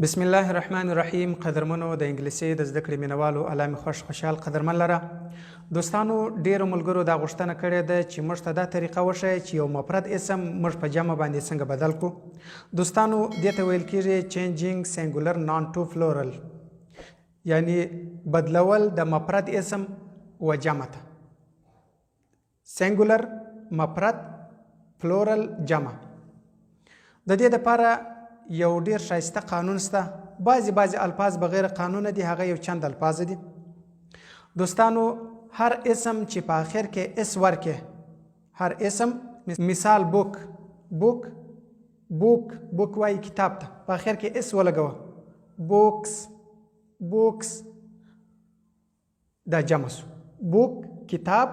بسم الله الرحمن الرحیم. قدرمنو د انګلیسي د زده کړې مینوالو الله مې خوشحال قدرمن لره. دوستانو ډیرو ملګرو دا غوښتنه کړې ده چې موږ ته دا طریقه وښیه چې یو مفرد اسم موږ په جمع باندې څنګه بدل کړو. دوستانو دې ته ویل کېږي چینجینګ سینګولر نان ټو فلورل، یعنی بدلول د مفرد اسم و جمع ته. سینګولر مفرد، فلورل جمع. د دې دپاره یو ډیر ښایسته قانون شته. بعضې الفاظ بغیر قانونه دي، هغه یو چند الفاظ دي. دوستانو هر اسم چې په آخر کې اس ورکې، هر اسم مثال بوک، بوک وایي کتاب ته، په آخر کې اس ولګوه، بوکس دا جمع سو. بوک کتاب،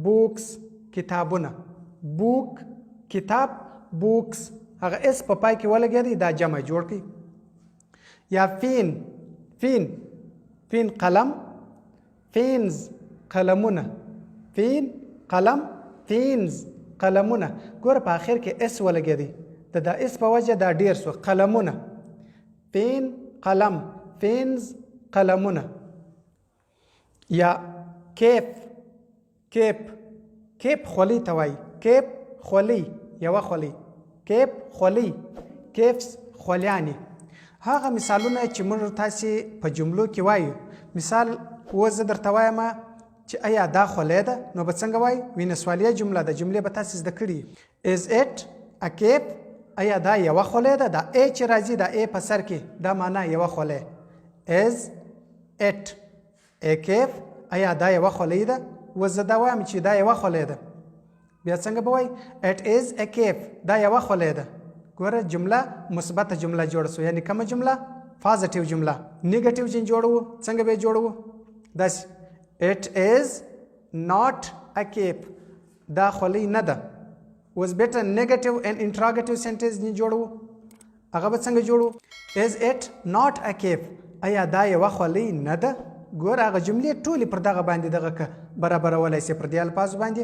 بوکس کتابونه، بوک کتاب، بوکس هغه اس په پای کې ولګېدی، دا جمع جوړ کړي. یا فین قلم، فینز قلمونه، فین قلم، فینز قلمونه. ګوره په آخر کې اس ولګېدی، د دا اس په وجه دا ډیر سو. قلمونه، فین قلم، فینز قلمونه. یا کیپ خولی ته وایي، کیپ خولی، یوه خولی، کیپ خولی، کیپس خولیانې. هغه مثالونه چې موږ تاسې په جملو کې وایو. مثال اوس زه درته وایم چې آیا دا خولی ده، نو به څنګه وایي؟ وینه سوالیه جمله ده، جملې به تاسې زده کړي. از اټ ا کیپ، آیا دا یوه خولی ده؟ دا ای چې راځي، دا ای په سر کې، دا معنا یوه خولی. از اټ ا کیپ، آیا دا یوه خولی ده؟ اوس زه دا وایم چې دا یوه خولی ده، بیا څنګه به وایي؟ اټ از ا کیپ، دا یوه خولی ده. ګوره جمله مثبته جمله جوړه سو، یعنی کومه جمله؟ پازیټیو جمله. نیګیټیو چې جوړو څنګه به جوړو؟ داسې اټ از ناٹ ا کیپ، دا خولی نه ده. اوس بیټه نیګیټیو ان انټراګیټیو سنټنس نه جوړو، هغه به څنګه جوړو؟ از اټ ناٹ ا کیپ، آیا دا یوه خولی نه ده؟ ګوره هغه جملې ټولې پر دغه باندې دغه که برابرولی سي پر دې الفاظو باندې.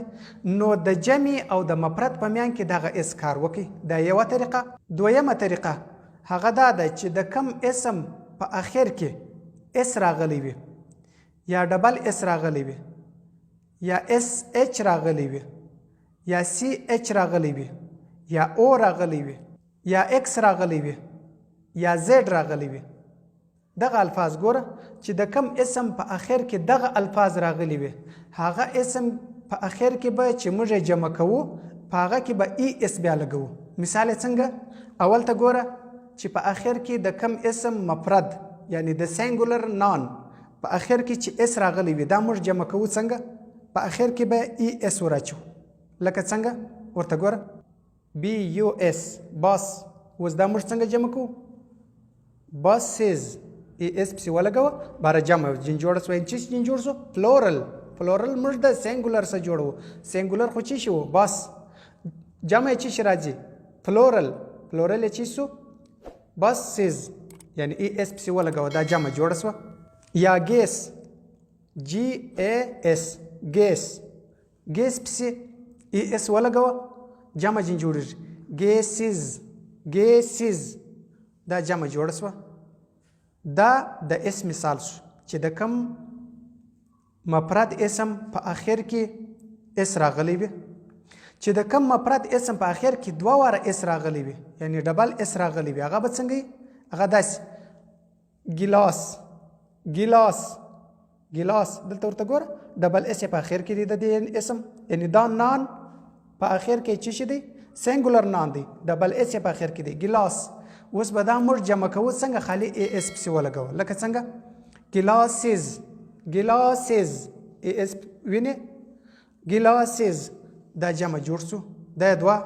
نو د جمع او د مفرد په میان کې دغه اس کار وکړي، دا یوه طریقه. دویمه طریقه هغه دا ده چې د کم اسم په اخر کې اس راغلی وي، یا ډبل اس راغلی وي، یا اس اچ راغلی وي، یا سی اچ راغلی وي، یا او راغلی وي، یا اکس راغلی وي، یا زیډ راغلی وي. دغه الفاظ ګوره چې د کم اسم په اخر کې دغه الفاظ راغلی وي، هغه اسم په اخر کې به چې موږ یې جمع کوو، په هغه کې به ای اس بیا لګوو. مثال یې څنګه؟ اول ته ګوره چې په اخر کې د کم اسم مفرد، یعنی د سینګولر نان په اخر کې چې اس راغلی وي، دا موږ جمع کوو څنګه؟ په اخر کې به ای اس وراچو. لکه څنګه؟ ورته ګوره بی یو اس، باس. اوس دا موږ څنګه جمع کوو؟ باسز، ای اس پسې ولګوه، باره جمع جن جوړه سوه. چې جن جوړ سو؟ فلورل موږ د سینګولر سره جوړو. سینګولر خو چی شو؟ باس. جمع یې چی راځي؟ فلورل یې چی سو؟ باسز، یعنی ای اس پسې ولګوه، دا جمع جوړه سوه. یا ګیس، جی ای اس، ګیس پسې ای اس ولګوه، جمع جن جوړېږي. ګیسز دا جمع جوړه سوه. دا د اس مثال شو چې د کم مفرد اسم په آخر کې اس راغلی وي. چې د کم مفرد اسم په آخر کې دوه واره اس راغلی وي، یعنی ډبل اس راغلی وي، هغه به څنګه وي؟ هغه داسې ګیلاس. دلته ورته ګوره ډبل اس په آخر کې دی د دې اسم، یعنی دا نان په آخر کې چې شي دی؟ سینګولر نان دی، ډبل اس په آخر کې دی، ګیلاس. اوس به دا موږ جمع کوو څنګه؟ خالي ای اس پسې ولګوه. لکه څنګه؟ ګیلاسز ای اس وینې، ګیلاسز دا جمع جوړ سو. دا دوه.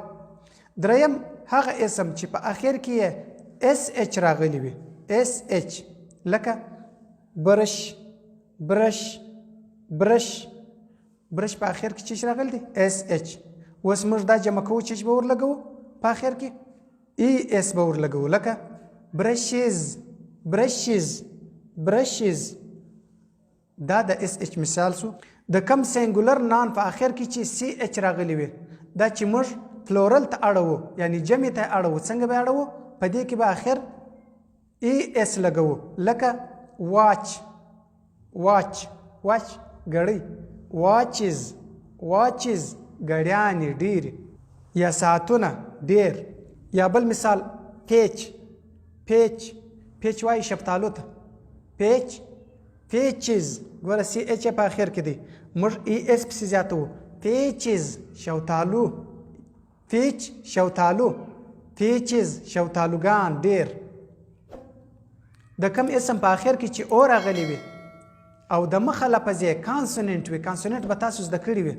دریم هغه اسم چې په آخر کې یې اس اچ راغلی وي، اس اچ، لکه برش په آخر کې چې راغلی دی؟ اس اچ. اوس موږ دا جمع کوو چې به ورلګوو په آخر کې ای اس به ورلګوو. لکه برشز دا د اس اچ مثال سو. د کم سینګولر نان په آخر کې چې سی اچ راغلی وي، دا چې موږ فلورل ته اړوو، یعنی جمع ته اړوو. څنګه به اړوو؟ په دې کې به آخر ای اس لګو لکه واچ واچ واچ ګړۍ واچز واچز ګړیانې ډېرې یا ساعتونه ډېر یا بل مثال پیچ پیچ پیچ وایي شفتالو ته پیچ پیچز ګوره سی ایچ په اخر کې دی موږ ای اس پسې زیاتوو پیچز شوتالو پیچ شوتالو پیچز شوتالوګان ډېر د کم اسم په اخر کې چې او راغلی وي او د مخه لفظ یې کانسوننټ وي کانسوننټ به تاسو زده کړي وي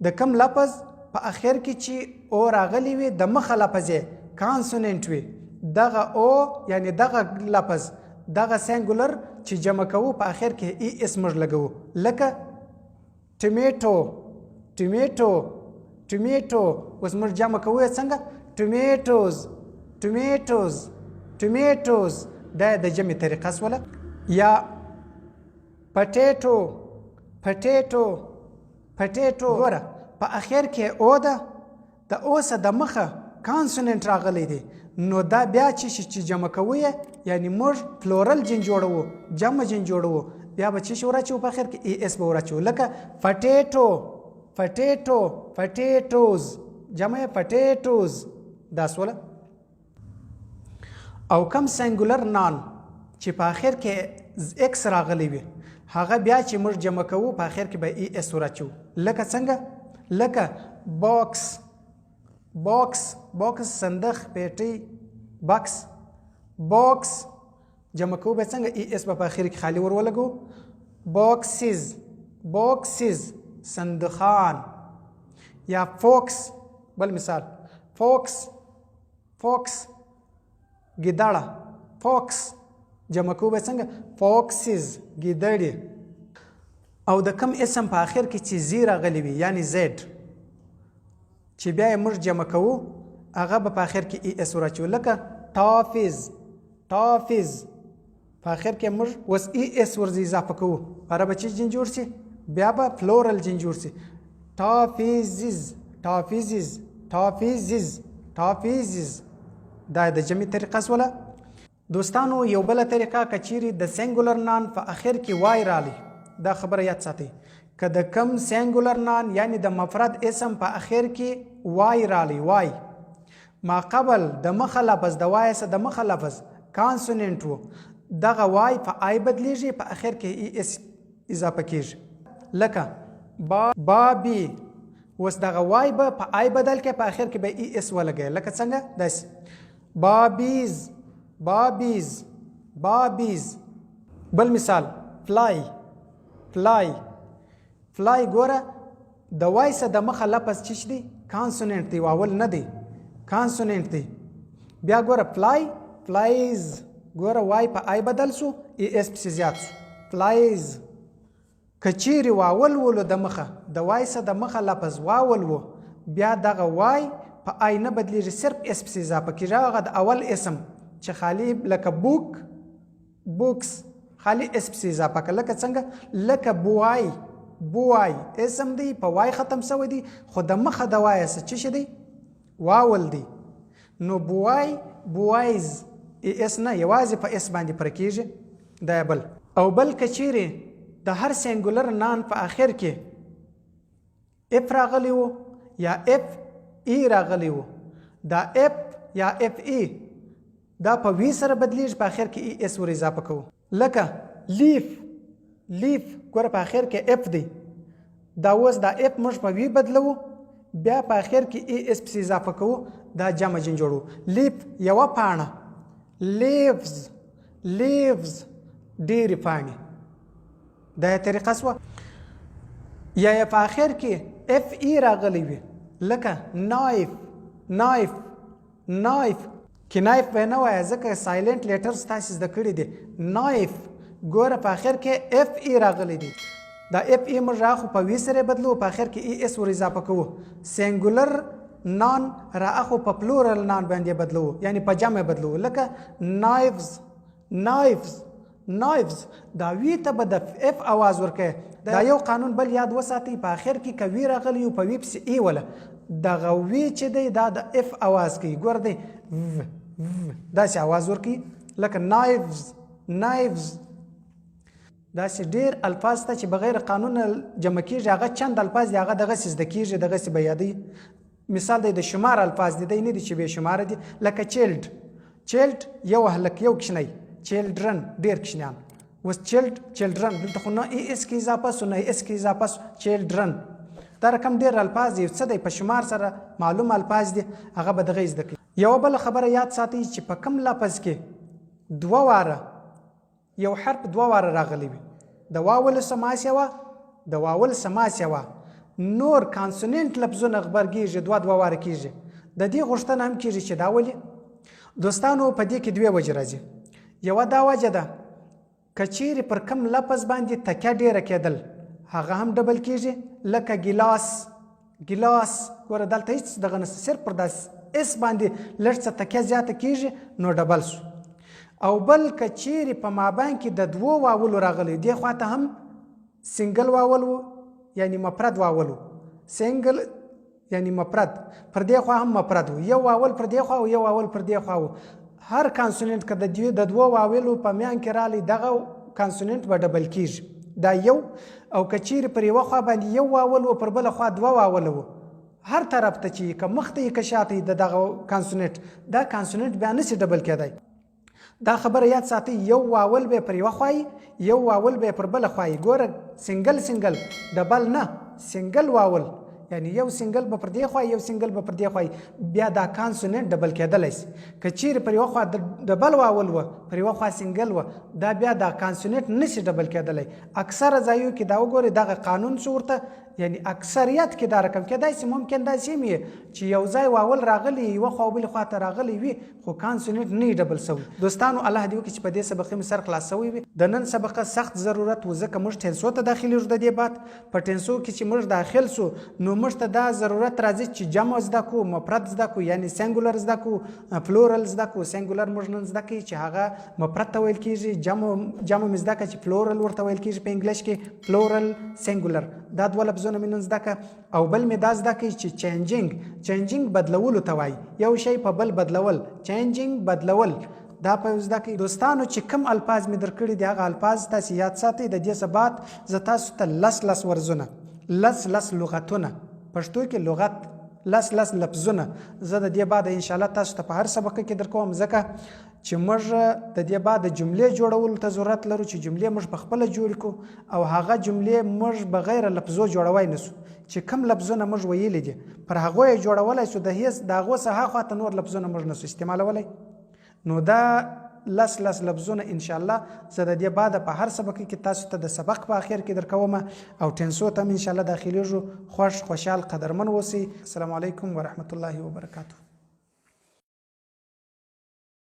د کم لفظ په اخر کې چې او راغلی وي د مخه لفظ یې کانسوننټ وي دغه او یعنی دغه لفظ دغه سینګولر چې جمع کوو په اخر کې ای اس موږ لګوو لکه ټمیټو ټمیټو ټمیټو اوس موږ جمع کوو یې څنګه ټمیټوز ټمیټوز ټمیټوز دا د جمع طریقه سوله یا پټیټو پټیټو پټیټو ګوره په اخر کې او ده د او سه د مخه کانسوننټ راغلی دی نو دا بیا چې جمع کوو یعنی موږ فلورل جن جوړوو جمع جن جوړوو بیا به چې وراچوو په اخر کې ای اس به وراچوو لکه پټیټو پټیټو پټیټوز جمع یې پټیټوز دا سوله او کم سنګولر نان چې په اخر کې ایکس راغلی وي هغه بیا چې موږ جمع کوو په اخر کې به ای اس وراچوو لکه څنګه لکه باکس باکس باکس صندوق پیټی باکس باکس جمع کوو به څنګه ای اس به په اخر کې خالی ور ولګو باکسز باکسز صندوقان یا فوکس بل مثال فوکس فوکس ګیدړه فوکس جمع کوو به څنګه فوکسز ګیدړې او د کم اسم په اخر کې چې زی راغلی وي یعنی زیډ چې بیا یې موږ جمع کوو هغه به په اخر کې ای اس وراچوو لکه ټافز ټافز په اخر کې موږ اوس ای اس ورځ اضافه کوو هغه به چې جن جوړ شي بیا به فلورل جن جوړ شي ټافیزز ټافیزز ټافیزز ټافیزز دا د جمع طریقه سوله دوستانو یو بله طریقه که چیرې د سینګولر نان په اخر کې وای رالی دا خبره یاد ساتئ که د کم سینګولر نان یعنی د مفرد اسم په اخر کې وای رالی وای ما قبل د مخه لفظ د وای سره د مخه لفظ کانسوننټ و دغه وای په آی بدلیږي په اخر کې ای اس اضافه کیږي لکه بابي اوس دغه وای به په آی بدل کې په اخر کې به ای اس ولګي لکه څنګه داسې بابیز بابیز بابیز بل مثال فلای فلای فلای ګوره د وای سره د مخه لفظ چې دی کانسوننټ دی واول نه دی کانسوننټ دی بیا ګوره فلای فلایز ګوره وای په آی بدل سو ای اس پسې زیات سو فلایز کچيري واول ولو د مخه د وای سره د مخه لفظ واول وو بیا دغه وای په آی نه بدلیږي صرف اس پسې اضافه کیږي هغه د اول اسم چې خالی لکه بوک بوکس خالی اس پسې اضافه کړه لکه څنګه لکه بوای بوای اسم دی په وای ختم شوی دی خو د مخه د وای څه چې دی واول دی نو بوای بوایز اس نه یوازې په اس باندې پر کیږي دا بل او بل کچيري د هر سینګولر نان په اخر کې اف راغلی وو یا اف ای راغلی وو دا اف یا اف ای دا په وی سره بدلیږي په اخر کې ای اس ور اضافه کوو لکه لیف لیف ګوره په اخر کې اف دی دا اوس دا اف موږ په وی بدلو بیا په اخر کې ای اس پسې اضافه کوو دا جمع جن جوړو لیف یوه پاڼه لیفز لیفز ډېرې پاڼې دا طریقه سوه یا په اخر کې اف ای راغلی وي لکه نایف نایف نایف کې نایف به نه وایه ځکه سایلنټ لیټرز تاسې زده کړي دي نایف ګوره په اخر کې اف ای راغلی دی دا اف ای موږ راخو په وی سره بدلو په اخر کې ای اس ور اضافه کوو سینګولر نان راخو په پلورل نان باندې بدلو یعنی په جمع بدلو لکه نایفز نایفز نایفز دا وی ته به د اف आवाज ورکړي دا یو قانون بل یاد وساتئ په اخر کې که وی راغلی یو په وی پسې ای وله دغه وی چې دی دا د اف आवाज کوي ګوره دی داسې आवाज ورکوي لکه نایفز نایفز. داسې ډېر الفاظ ته چې بغیر قانون جمع کېږي، هغه چند الفاظ دي، هغه دغسې زده کېږي، دغسې به یادوي. مثال دی د شمار الفاظ دي، دی نه دي چې بې شماره دي. لکه چیلډ، چیلډ یو هلک، یو کوچنی. چیلډرن ډېر کوچنیان. اوس چیلډ چیلډرن دلته خو نه ای اس کې اضافه سو نه اس کې اضافه سو. چیلډرن دا رقم ډېر الفاظ دي، څه دی په شمار سره معلوم الفاظ دي، هغه به دغه زده کړي. یوه بله خبره یاد ساتئ چې په کوم لفظ کې دوه واره یو حرف دوه واره راغلی وي، د واول سماسیه وه، د واول سماسیه وه، نور کانسوننټ لفظونه غبرګېږي، دوه واره کېږي. د دې غوښتنه هم کېږي چې دا ولې. دوستانو په دې کې دوې وجې راځي. یوه دا وجه ده که چیرې پر کم لفظ باندې تکیه ډېره کېدل، هغه هم ډبل کېږي. لکه ګیلاس، ګیلاس ګوره دلته هېڅ دغه نشته، صرف پر دا اس باندې لږ څه تکیه زیاته کېږي نو ډبل سو. او بل که چیرې په مابین کې د دوو واولو راغلی، دې خوا ته هم سنګل واول و یعنی مفرد واول و، سنګل یعنی مفرد، پر دې خوا هم مفرد و، یو واول پر دې خوا و یو واول پر دې خوا و. هر کانسوننټ که د دوو واولو په میان کې رالی، دغه کانسوننټ به ډبل کېږي. دا یو. او که چیرې پر یوه خوا باندې یو واول و، پر بله خوا دوه واوله و، هر طرف ته چې که مخته یې که شاته یې د دغه کانسوننټ، دا کانسوننټ بیا نشي ډبل کېدی. دا خبره یاد ساتئ، یو واول به پر یوه خوا یو واول به پر بله خوا. ګوره سنګل سنګل ډبل نه، سنګل واول یعنی یو سنګل به پر دې خوا یو سنګل به پر دې خوا، بیا دا کانسوننټ ډبل کېدلی شي. که چیرې پر یوه خوا ډبل واول و، پر یوه خوا سنګل و، دا بیا دا کانسوننټ نشي ډبل کېدلی. اکثره ځایو کې دا وګورئ، دغه قانون څه ورته یعنی اکثریت کې دا رقم کېدای شي، ممکن داسې هم وي چې یو ځای واول راغلی، یوه خوا او بلې خوا ته راغلی وي، خو کانسوننټ نه ډبل سوی. دوستانو الله دې وکړي چې په دې سبق مې سر خلاص سوی وي. د نن سبقه سخت ضرورت و، ځکه موږ ټینسو ته داخلیږو. د دې بعد په ټینسو کې چې موږ داخل سو، نو موږ ته دا ضرورت راځي چې جمع زده کړو، مفرد زده کړو، یعنی سنګولر زده کړو، پلورل زده کړو. سنګولر موږ نن زده کړي چې هغه مفرد ته ویل کېږي، جمع مې زده کړه چې پلورل ورته ویل کېږي په انګلیش کې، پلورل سنګولر. دا دوه لفظونه مې نن زده کړه. او بل مې دا زده کړي چې چینجینګ بدلولو ته وایي، یو شی په بل بدلول، چینجینګ بدلول، دا په زده کړئ. دوستانو چې کوم الفاظ مې درکړي دي هغه الفاظ تاسې یاد ساتئ. د دې ثبات زه تاسو ته لس ورزونه، لس لغتونه، پښتو کې لغت، لس لفظونه زه د دې بعد انشاءالله تاسو ته په هر سبق کې درکوم، ځکه چې موږ د دې بعد جملې جوړولو ته ضرورت لرو چې جملې موږ په خپله جوړې کړو، او هغه جملې موږ بغیر لفظو جوړوی نسو. چې کوم لفظونه موږ ویلي دي پر هغو یې جوړولی سو، د هغو څخه هاخوا ته نور لفظونه موږ نسو استعمالولی. نو دا لس لفظونه انشاءالله زه د دې بعد په هر سبق کې تاسو ته د سبق په اخر کې درکوم، او ټینسو ته هم انشاءالله داخلیږو. خوشحال قدرمن اوسئ. السلام علیکم ورحمة الله وبرکاته.